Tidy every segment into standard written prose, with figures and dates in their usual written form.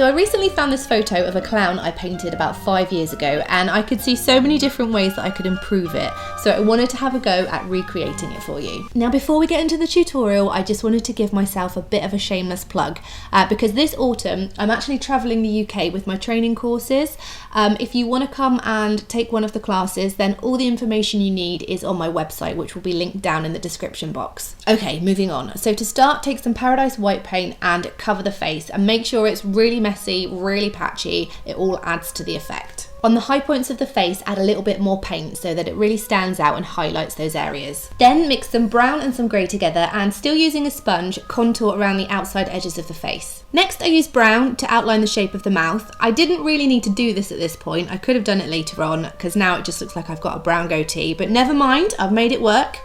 So I recently found this photo of a clown I painted about 5 years ago, and I could see so many different ways that I could improve it, so I wanted to have a go at recreating it for you. Now before we get into the tutorial, I just wanted to give myself a bit of a shameless plug, because this autumn I'm actually travelling the UK with my training courses. If you want to come and take one of the classes, then all the information you need is on my website, which will be linked down in the description box. Okay, moving on. So to start, take some Paradise white paint and cover the face, and make sure it's really messy, really patchy. It all adds to the effect. On the high points of the face, add a little bit more paint so that it really stands out and highlights those areas. Then mix some brown and some grey together, and still using a sponge, contour around the outside edges of the face. Next I used brown to outline the shape of the mouth. I didn't really need to do this at this point. I could have done it later on, because now it just looks like I've got a brown goatee, but never mind, I've made it work.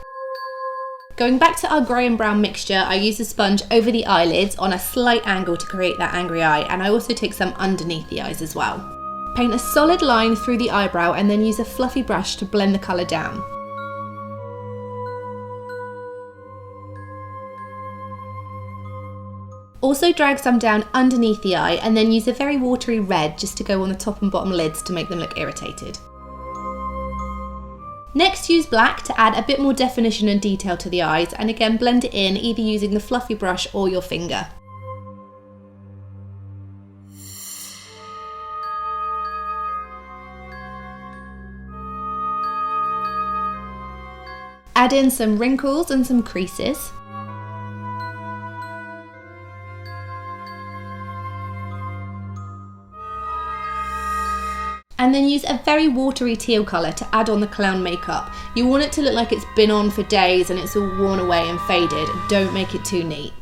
Going back to our grey and brown mixture, I use a sponge over the eyelids on a slight angle to create that angry eye, and I also take some underneath the eyes as well. Paint a solid line through the eyebrow and then use a fluffy brush to blend the colour down. Also drag some down underneath the eye and then use a very watery red just to go on the top and bottom lids to make them look irritated. Next, use black to add a bit more definition and detail to the eyes, and again blend it in either using the fluffy brush or your finger. Add in some wrinkles and some creases. And then use a very watery teal colour to add on the clown makeup. You want it to look like it's been on for days and it's all worn away and faded. Don't make it too neat.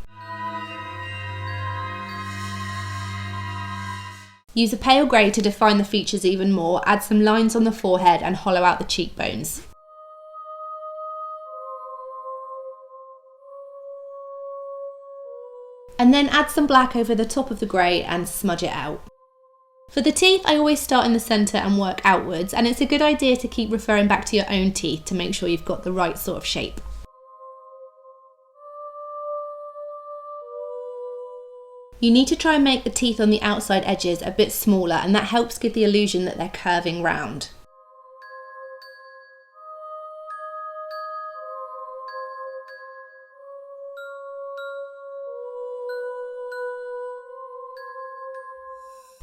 Use a pale grey to define the features even more. Add some lines on the forehead and hollow out the cheekbones. And then add some black over the top of the grey and smudge it out. For the teeth, I always start in the centre and work outwards, and it's a good idea to keep referring back to your own teeth to make sure you've got the right sort of shape. You need to try and make the teeth on the outside edges a bit smaller, and that helps give the illusion that they're curving round.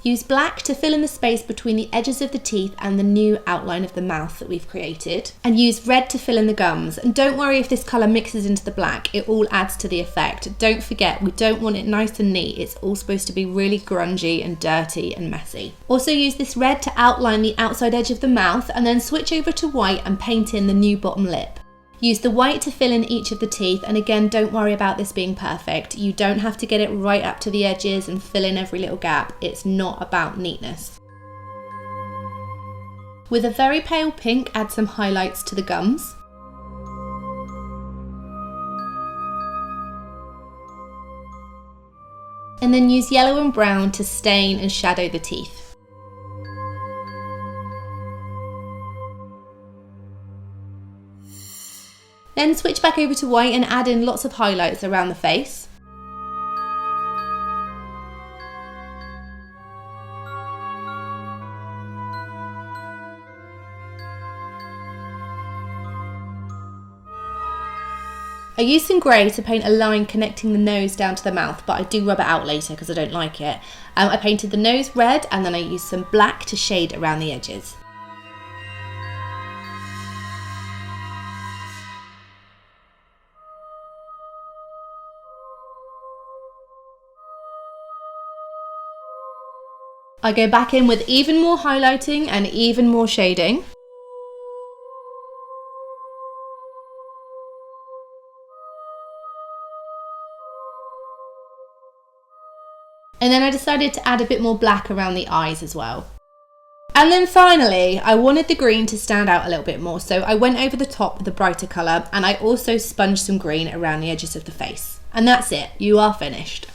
Use black to fill in the space between the edges of the teeth and the new outline of the mouth that we've created. And use red to fill in the gums. And don't worry if this colour mixes into the black, it all adds to the effect. Don't forget, we don't want it nice and neat, it's all supposed to be really grungy and dirty and messy. Also use this red to outline the outside edge of the mouth, and then switch over to white and paint in the new bottom lip. Use the white to fill in each of the teeth, and again, don't worry about this being perfect. You don't have to get it right up to the edges and fill in every little gap. It's not about neatness. With a very pale pink, add some highlights to the gums. And then use yellow and brown to stain and shadow the teeth. Then switch back over to white and add in lots of highlights around the face. I used some grey to paint a line connecting the nose down to the mouth, but I do rub it out later because I don't like it. I painted the nose red, and then I used some black to shade around the edges. I go back in with even more highlighting and even more shading. And then I decided to add a bit more black around the eyes as well. And then finally, I wanted the green to stand out a little bit more, so I went over the top with a brighter colour, and I also sponged some green around the edges of the face. And that's it, you are finished.